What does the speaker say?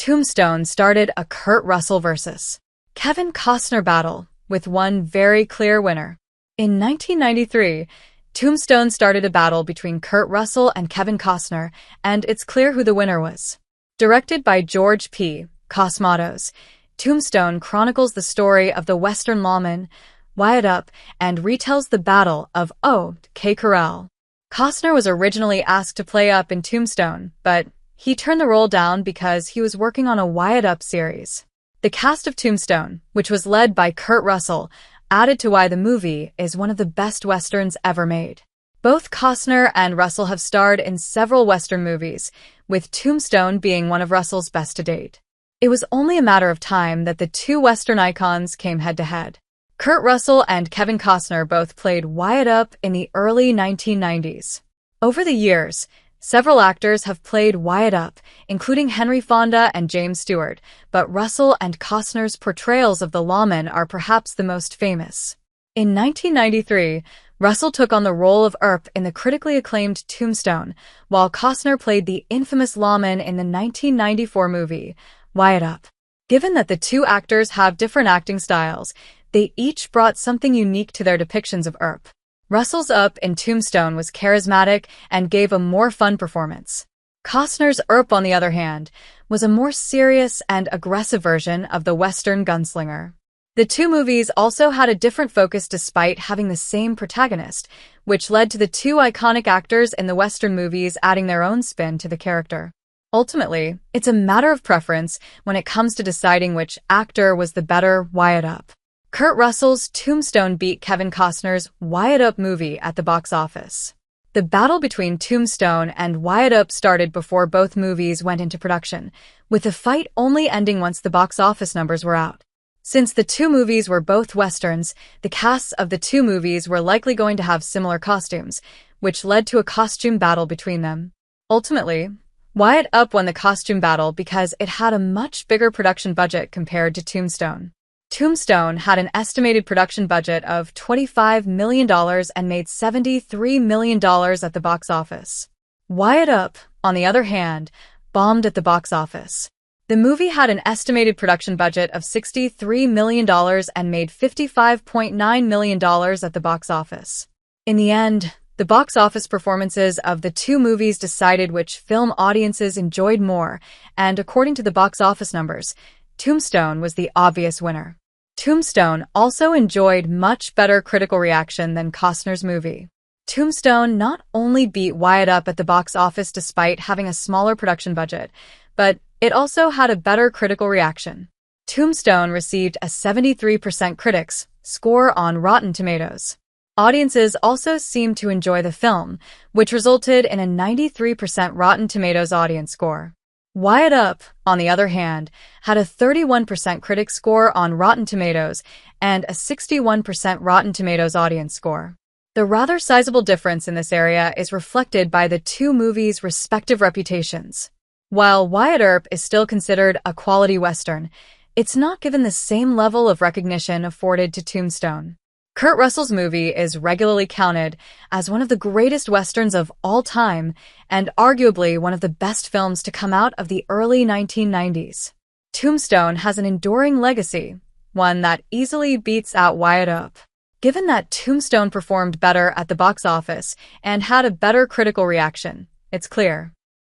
Tombstone started a Kurt Russell versus Kevin Costner battle, with one very clear winner. In 1993, Tombstone started a battle between Kurt Russell and Kevin Costner, and it's clear who the winner was. Directed by George P. Cosmatos, Tombstone chronicles the story of the Western lawman, Wyatt Earp, and retells the Battle of O.K. Corral. Costner was originally asked to play Up in Tombstone, but he turned the role down because he was working on a Wyatt Earp series. The cast of Tombstone, which was led by Kurt Russell, added to why the movie is one of the best westerns ever made. Both Costner and Russell have starred in several western movies, with Tombstone being one of Russell's best to date. It was only a matter of time that the two western icons came head-to-head. Kurt Russell and Kevin Costner both played Wyatt Earp in the early 1990s. Over the years, several actors have played Wyatt Earp, including Henry Fonda and James Stewart, but Russell and Costner's portrayals of the lawman are perhaps the most famous. In 1993, Russell took on the role of Earp in the critically acclaimed Tombstone, while Costner played the infamous lawman in the 1994 movie, Wyatt Earp. Given that the two actors have different acting styles, they each brought something unique to their depictions of Earp. Russell's Earp in Tombstone was charismatic and gave a more fun performance. Costner's Earp, on the other hand, was a more serious and aggressive version of the Western gunslinger. The two movies also had a different focus despite having the same protagonist, which led to the two iconic actors in the Western movies adding their own spin to the character. Ultimately, it's a matter of preference when it comes to deciding which actor was the better Wyatt Earp. Kurt Russell's Tombstone beat Kevin Costner's Wyatt Earp movie at the box office. The battle between Tombstone and Wyatt Earp started before both movies went into production, with the fight only ending once the box office numbers were out. Since the two movies were both westerns, the casts of the two movies were likely going to have similar costumes, which led to a costume battle between them. Ultimately, Wyatt Earp won the costume battle because it had a much bigger production budget compared to Tombstone. Tombstone had an estimated production budget of $25 million and made $73 million at the box office. Wyatt Earp, on the other hand, bombed at the box office. The movie had an estimated production budget of $63 million and made $55.9 million at the box office. In the end, the box office performances of the two movies decided which film audiences enjoyed more, and according to the box office numbers, Tombstone was the obvious winner. Tombstone also enjoyed much better critical reaction than Costner's movie. Tombstone not only beat Wyatt Earp at the box office despite having a smaller production budget, but it also had a better critical reaction. Tombstone received a 73% critics score on Rotten Tomatoes. Audiences also seemed to enjoy the film, which resulted in a 93% Rotten Tomatoes audience score. Wyatt Earp, on the other hand, had a 31% critic score on Rotten Tomatoes and a 61% Rotten Tomatoes audience score. The rather sizable difference in this area is reflected by the two movies' respective reputations. While Wyatt Earp is still considered a quality western, it's not given the same level of recognition afforded to Tombstone. Kurt Russell's movie is regularly counted as one of the greatest westerns of all time and arguably one of the best films to come out of the early 1990s. Tombstone has an enduring legacy, one that easily beats out Wyatt Earp. Given that Tombstone performed better at the box office and had a better critical reaction, it's clear